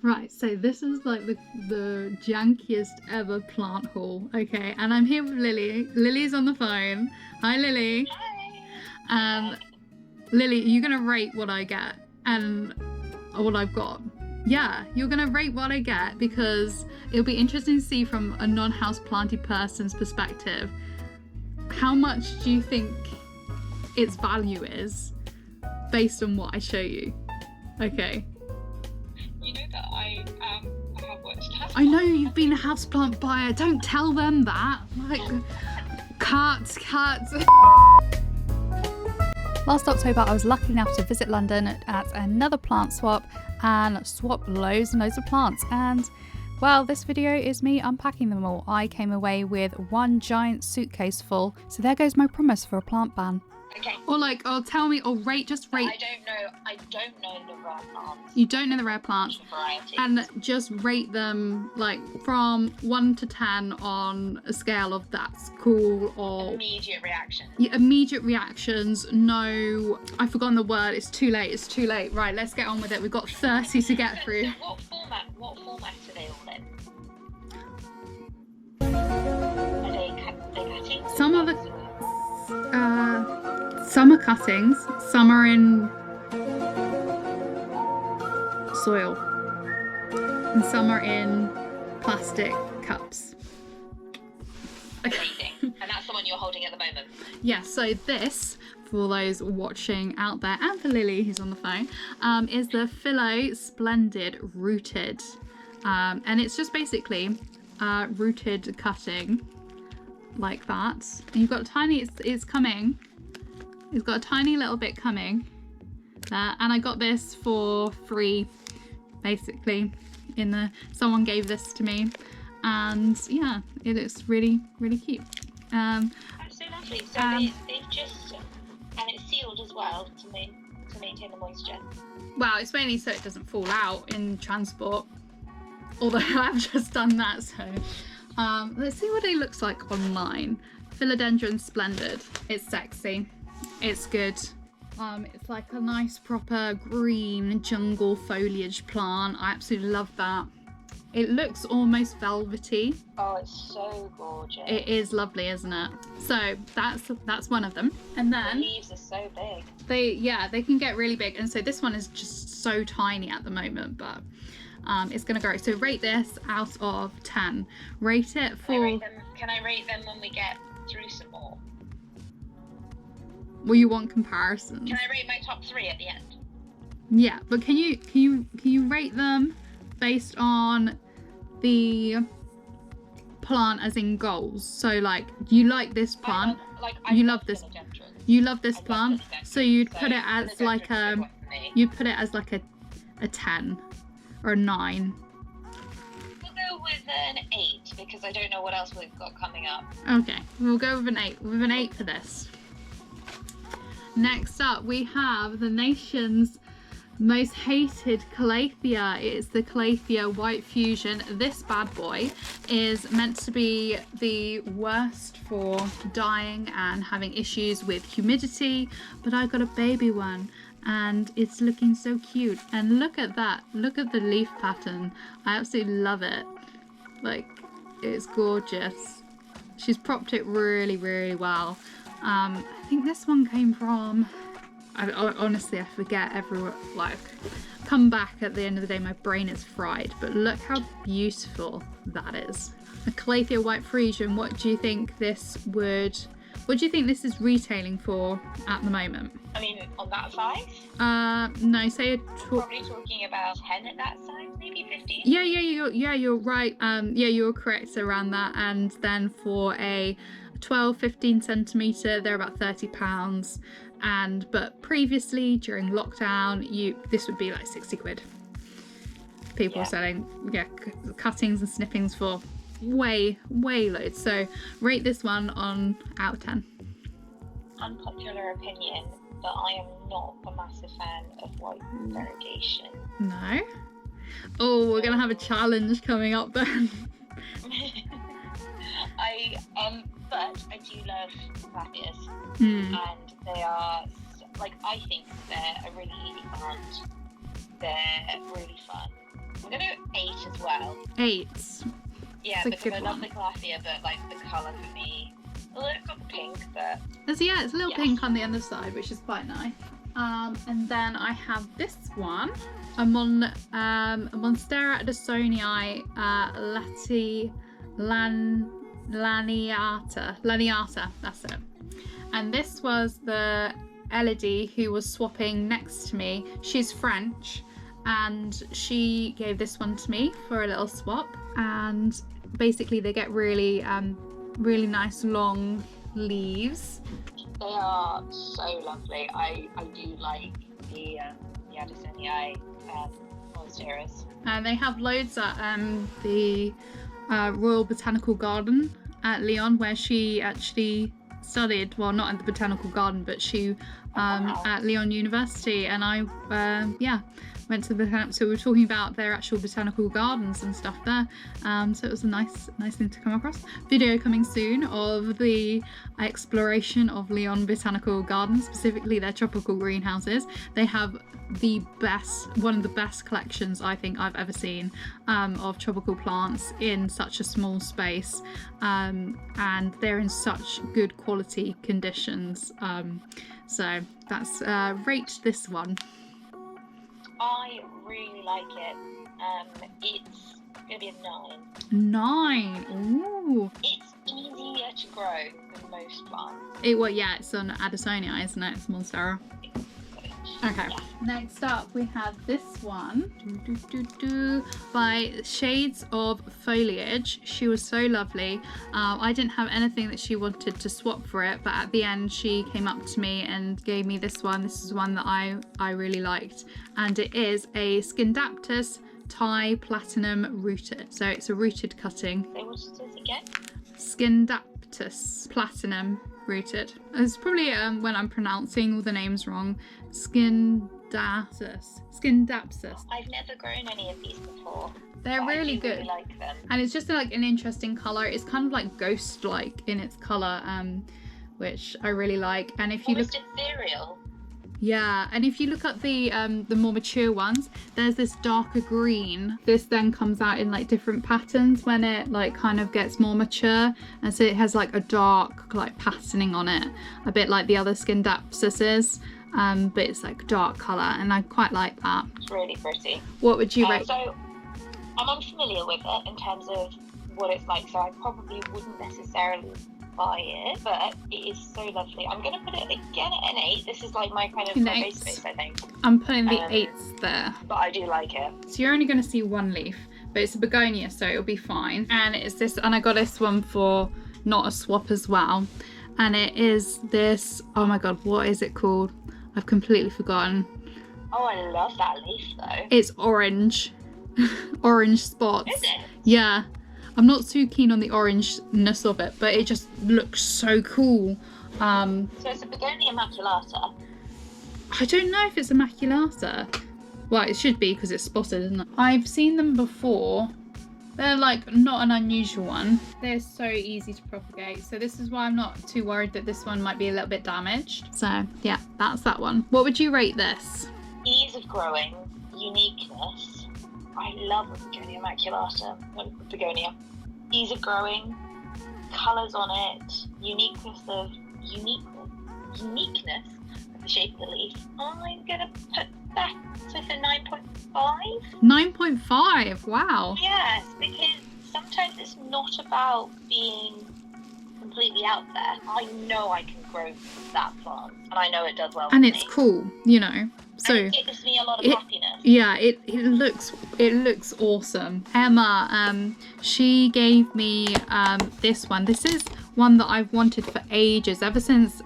Right, so this is like the jankiest ever plant haul, okay? And I'm here with Lily. Lily's on the phone. Hi, Lily. Hi. Lily, you're gonna rate what I get and what I've got. Yeah, you're gonna rate what I get because it'll be interesting to see from a non-house planty person's perspective. How much do you think its value is based on what I show you? Okay. You know that I have watched Houseplants. I know you've been a houseplant buyer. Don't tell them that. Like, cuts. Last October, I was lucky enough to visit London at another plant swap and swap loads and loads of plants. And well, this video is me unpacking them all. I came away with one giant suitcase full. So there goes my promise for a plant ban. Okay. Or like, or tell me, or rate, just rate. I don't know the rare plants. You don't know the rare plants. And just rate them like from 1 to 10 on a scale of that's cool or immediate reaction. Yeah, immediate reactions. No, I've forgotten the word. It's too late. It's too late. Right, let's get on with it. We've got 30 to get through. So what format are they all in? Are they cutting? Some are cuttings, some are in soil, and some are in plastic cups. Amazing. And that's the one you're holding at the moment? Yeah, so this, for those watching out there, and for Lily who's on the phone, is the Philo Splendid Rooted. And it's just basically rooted cutting like that. And you've got a tiny, it's coming. It's got a tiny little bit coming there, and I got this for free, basically. Someone gave this to me, and yeah, it looks really, really cute. That's so lovely. So they've just, and it's sealed as well to maintain the moisture. Well, it's mainly so it doesn't fall out in transport. Although I've just done that, so let's see what it looks like online. Philodendron Splendid. It's sexy. It's good. It's like a nice proper green jungle foliage plant. I absolutely love that. It looks almost velvety. Oh, it's so gorgeous. It is lovely, isn't it? So that's one of them. And then the leaves are so big. They can get really big. And so this one is just so tiny at the moment, but it's gonna grow. So rate this out of 10. Rate it for. Can I rate them when we get through some more? Well, you want comparisons. Can I rate my top 3 at the end? Yeah, but can you rate them based on the plant as in goals? So like, you like this plant, you love this plant, so you'd put it as like a 10 or a 9. We'll go with an 8 because I don't know what else we've got coming up. Okay, we'll go with an 8. With an 8 for this. Next up, we have the nation's most hated Calathea. It's the Calathea White Fusion. This bad boy is meant to be the worst for dying and having issues with humidity, but I got a baby one and it's looking so cute. And look at that. Look at the leaf pattern. I absolutely love it. Like, it's gorgeous. She's propped it really, really well. I think this one came from, honestly I forget everyone, like, come back at the end of the day, my brain is fried, but look how beautiful that is. A Calathea White Fusion, what do you think this is retailing for at the moment? I mean, on that size? No, say probably talking about 10 at that size, maybe 15? Yeah, you're right. Yeah, you're correct around that. And then for a 12-15 centimeter, they're about £30. But previously during lockdown, this would be like 60 quid. People are selling cuttings and snippings for way loads. So rate this one out of 10. Unpopular opinion, but I am not a massive fan of white variegation. No? Oh, we're gonna have a challenge coming up then. But I do love Calatheas, and they are, like, I think they're a really easy plant. They're really fun. I'm gonna go 8 as well. 8. Yeah, It's a because good I love one. the calathea, but like the colour for me. Although it's got the pink, but It's a little Yes. pink on the underside, which is quite nice. And then I have this one, a Monstera Addisonii laniata, that's it. And this was the Elodie who was swapping next to me. She's French, and she gave this one to me for a little swap. And basically they get really nice long leaves. they are so lovely. I do like the Addisonii monsteras. And they have loads at the Royal Botanical Garden at Lyon, where she actually studied. Well, not at the Botanical Garden, but she Wow. at Lyon University. And I went to the botanical. So we were talking about their actual botanical gardens and stuff there. So it was a nice thing to come across. Video coming soon of the exploration of Lyon Botanical Gardens, specifically their tropical greenhouses. They have one of the best collections I think I've ever seen of tropical plants in such a small space, and they're in such good quality conditions. So that's rate this one. I really like it. It's gonna be a 9. 9. Ooh. It's easier to grow than most plants. It's an Addisonii, isn't it? It's Monstera. Okay. Yeah. Next up, we have this one by Shades of Foliage. She was so lovely. I didn't have anything that she wanted to swap for it, but at the end she came up to me and gave me this one. This is one that I really liked, and it is a Scindaptus Thai Platinum rooted. So it's a rooted cutting. So what is it again? Scindaptus Platinum rooted. It's probably when I'm pronouncing all the names wrong. Scindapsus. I've never grown any of these before. They're but really I do good. really like them. And it's just like an interesting colour. It's kind of like ghost-like in its colour, which I really like. And if you Almost look, ethereal. yeah, and if you look at the more mature ones, there's this darker green. This then comes out in like different patterns when it like kind of gets more mature, and so it has like a dark like patterning on it, a bit like the other Scindapsuses, but it's like dark colour, and I quite like that. It's really pretty. What would you rate? So I'm unfamiliar with it in terms of what it's like, so I probably wouldn't necessarily buy it, but it is so lovely. I'm going to put it again at an 8. This is like my kind of An my 8. base space, I think. I'm putting the 8s there. But I do like it. So you're only going to see one leaf, but it's a begonia, so it'll be fine. And it's this, and I got this one for not a swap as well. And it is this, oh my god, what is it called? I've completely forgotten. Oh, I love that leaf though. It's orange. Orange spots. Is it? Yeah. I'm not too keen on the orangeness of it, but it just looks so cool. So it's a begonia maculata. I don't know if it's immaculata. Well, it should be because it's spotted, isn't it? I've seen them before. They're like not an unusual one. They're so easy to propagate. So this is why I'm not too worried that this one might be a little bit damaged. So yeah, that's that one. What would you rate this? Ease of growing, uniqueness. I love a begonia maculata. Begonia. Ease of growing, colours on it, uniqueness of the shape of the leaf. I'm gonna put that to the 9.5. 9.5. Wow. Yes, because sometimes it's not about being completely out there. I know I can grow that plant, and I know it does well. And for it's me. cool, you know. So And it gives me a lot of happiness. yeah, it looks awesome. Emma, she gave me this one. This is one that I've wanted for ages, ever since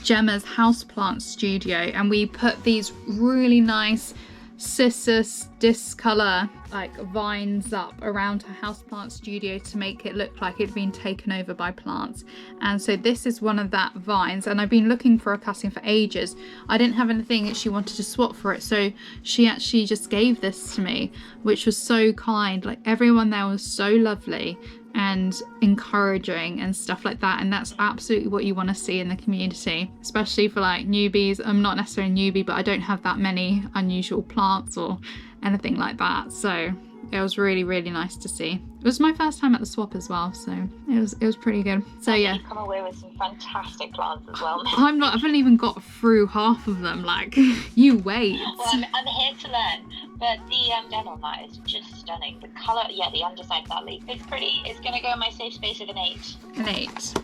Gemma's Houseplant studio, and we put these really nice cissus discolor like vines up around her houseplant studio to make it look like it'd been taken over by plants. And so this is one of that vines, and I've been looking for a cutting for ages. I didn't have anything that she wanted to swap for it, so she actually just gave this to me, which was so kind. Like everyone there was so lovely and encouraging and stuff like that, and that's absolutely what you want to see in the community, especially for like newbies. I'm not necessarily a newbie, but I don't have that many unusual plants or anything like that. So it was really, really nice to see. It was my first time at the swap as well, so it was pretty good. So yeah. You come away with some fantastic plants as well. I haven't even got through half of them. Like, you wait. Well, I'm here to learn. But the stem on that is just stunning. The colour, yeah, the underside of that leaf. It's pretty. It's going to go in my safe space of an 8. An 8.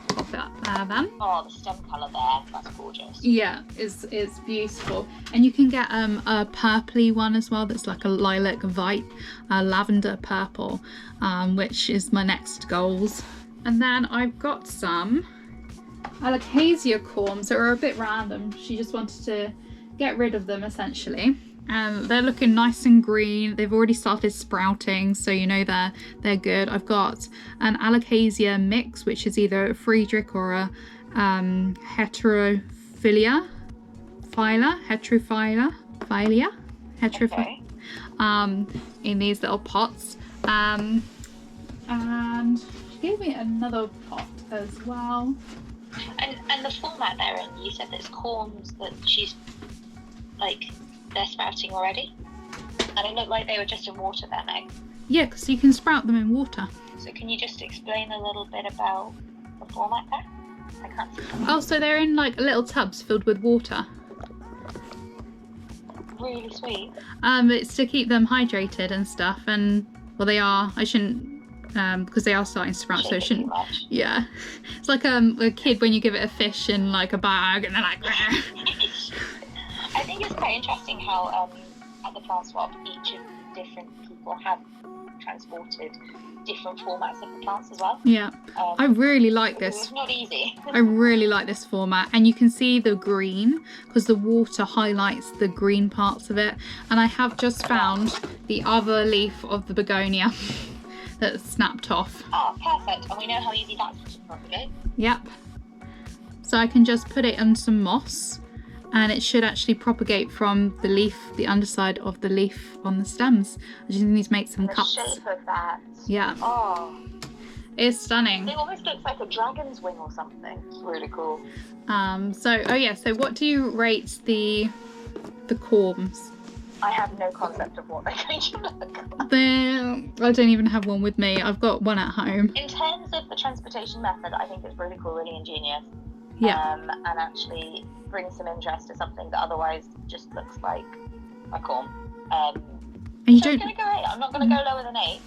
Pop that there then. Oh, the stem colour there. That's gorgeous. Yeah, it's beautiful. And you can get a purpley one as well that's like a lilac white, lavender purple, which is my next goals. And then I've got some alocasia corms that are a bit random. She just wanted to get rid of them essentially. They're looking nice and green. They've already started sprouting, so you know they're good. I've got an alocasia mix, which is either a Friedrich or a heterophilia, Okay. In these little pots. And she gave me another pot as well. And the format they're in, you said there's corms that she's like, they're sprouting already, and it looked like they were just in water there, Meg. Yeah, because you can sprout them in water. So can you just explain a little bit about the format there? I can't see them. Oh, so they're in like little tubs filled with water. Really sweet. It's to keep them hydrated and stuff, and well, they are. I shouldn't. Because they are starting to sprout, so it shouldn't. Yeah, it's like a kid when you give it a fish in like a bag, and they're like. I think it's quite interesting how at the plant swap, each of the different people have transported different formats of the plants as well. Yeah, I really like this. It's not easy. I really like this format, and you can see the green because the water highlights the green parts of it. And I have just found the other leaf of the begonia that's snapped off. Oh, perfect. And we know how easy that's to propagate. Yep. So I can just put it on some moss, and it should actually propagate from the leaf, the underside of the leaf on the stems. I just need to make some cuts. The shape of that. Yeah. Oh. It's stunning. It almost looks like a dragon's wing or something. It's really cool. So what do you rate the corms? I have no concept of what they're going to look like. I don't even have one with me. I've got one at home. In terms of the transportation method, I think it's really cool, really ingenious. Yeah. And actually brings some interest to something that otherwise just looks like a corm. And you so don't. I'm going to go 8. I'm not going to go lower than 8.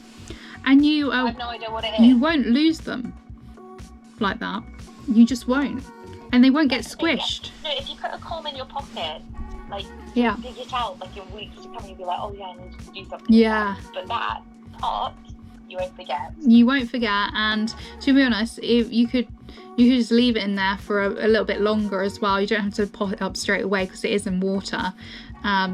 And you. I have no idea what it is. You won't lose them like that. You just won't, and they won't get squished. No, if you put a corm in your pocket, like Yeah. dig it out like in weeks to come, you'll be like, oh yeah, I need to do something. Yeah. With that. But that pot, you won't forget. You won't forget, and to be honest, if you could just leave it in there for a little bit longer as well. You don't have to pop it up straight away because it is in water.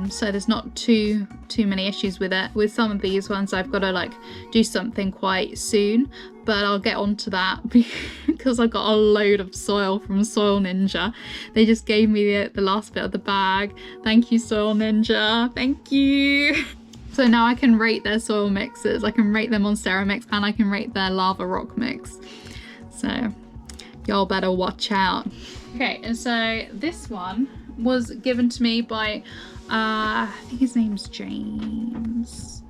So there's not too many issues with it. With some of these ones, I've got to like do something quite soon, but I'll get onto that because I got a load of soil from Soil Ninja. They just gave me the last bit of the bag. Thank you, Soil Ninja. Thank you. So now I can rate their soil mixes. I can rate them on Ceramix, and I can rate their lava rock mix. So y'all better watch out. Okay, and so this one was given to me by I think his name's James.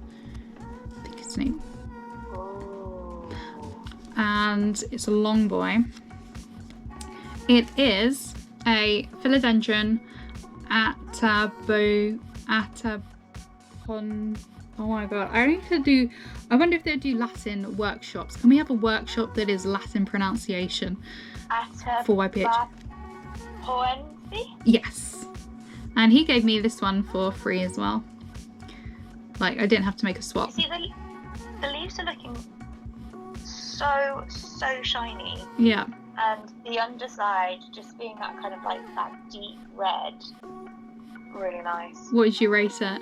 I think his name. And it's a long boy. It is a philodendron oh my god, I wonder if they do Latin workshops. Can we have a workshop that is Latin pronunciation for YPH? Yes. And he gave me this one for free as well. Like, I didn't have to make a swap. You see, the leaves are looking so shiny. Yeah. And the underside just being that kind of like that deep red. Really nice. What did you rate it?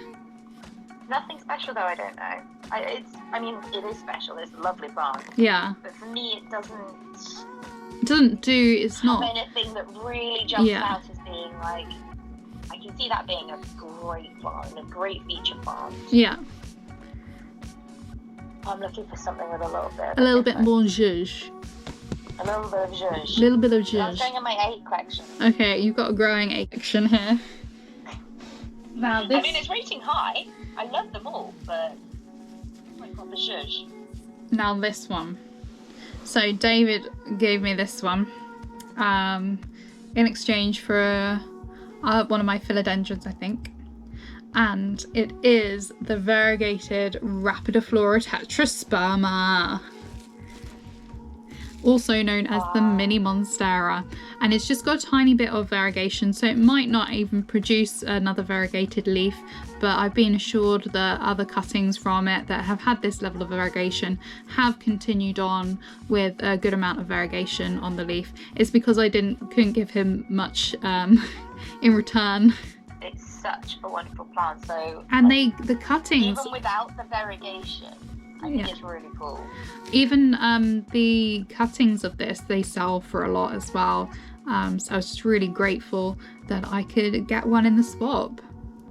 Nothing special though, I don't know. It is special, it's a lovely plant. Yeah. But for me, it doesn't not have anything that really jumps out as being like, I can see that being a great plant, a great feature plant. Yeah. I'm looking for something with a little bit. A little bit more zhuzh. A little bit of zhuzh. A little bit of That's zhuzh. going in my 8 collection. Okay, you've got a growing 8 collection here. Now this. I mean, it's rating high. I love them all, but it's like proper zhuzh. Now this one. So David gave me this one in exchange for one of my philodendrons, I think. And it is the variegated Rapidiflora tetrasperma, also known as the mini monstera, and it's just got a tiny bit of variegation, so it might not even produce another variegated leaf, but I've been assured that other cuttings from it that have had this level of variegation have continued on with a good amount of variegation on the leaf. It's because I couldn't give him much in return. It's such a wonderful plant. So, and the cuttings, even without the variegation, I think it's really cool. Even the cuttings of this, they sell for a lot as well. So I was just really grateful that I could get one in the swap.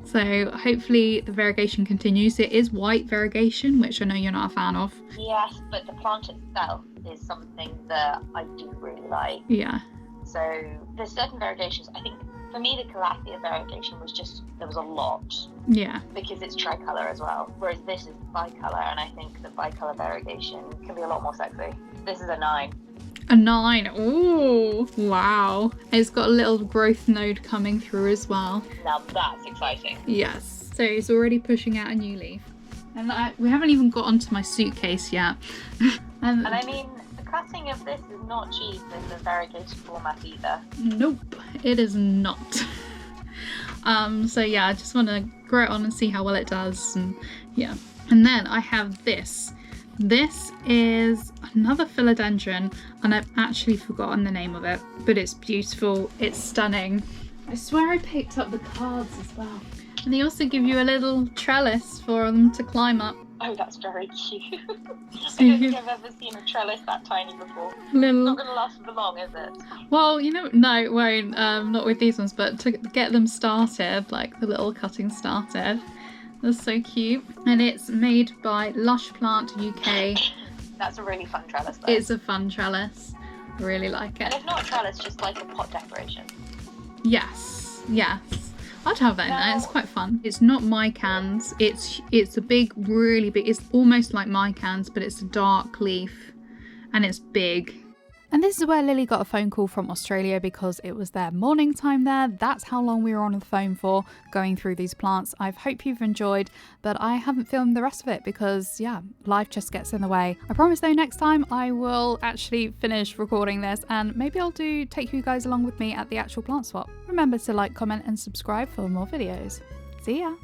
So hopefully the variegation continues. It is white variegation, which I know you're not a fan of. Yes, but the plant itself is something that I do really like. Yeah. So there's certain variegations. I think for me the Calathea variegation was just, there was a lot. Yeah. Because it's tricolour as well. Whereas this is bicolour, and I think the bicolour variegation can be a lot more sexy. This is a 9. A 9. Ooh, wow. It's got a little growth node coming through as well. Now that's exciting. Yes. So it's already pushing out a new leaf. And we haven't even got onto my suitcase yet. And I mean, the cutting of this is not cheap in the variegated format either. Nope, it is not. So yeah, I just want to grow it on and see how well it does. And yeah. And then I have this. This is another philodendron, and I've actually forgotten the name of it, but it's beautiful, it's stunning. I swear I picked up the cards as well. And they also give you a little trellis for them to climb up. Oh, that's very cute. I don't think I've ever seen a trellis that tiny before. It's not going to last for long, is it? Well, no, it won't. Not with these ones, but to get them started, like the little cutting started. That's so cute. And it's made by Houseplants UK. That's a really fun trellis though. It's a fun trellis. I really like it. And if not a trellis, just like a pot decoration. Yes. I'd have that in there. It's quite fun. It's not mycans. It's a big, really big. It's almost like mycans, but it's a dark leaf, and it's big. And this is where Lily got a phone call from Australia because it was their morning time there. That's how long we were on the phone for going through these plants. I hope you've enjoyed, but I haven't filmed the rest of it because, yeah, life just gets in the way. I promise though, next time I will actually finish recording this, and maybe I'll take you guys along with me at the actual plant swap. Remember to like, comment and subscribe for more videos. See ya!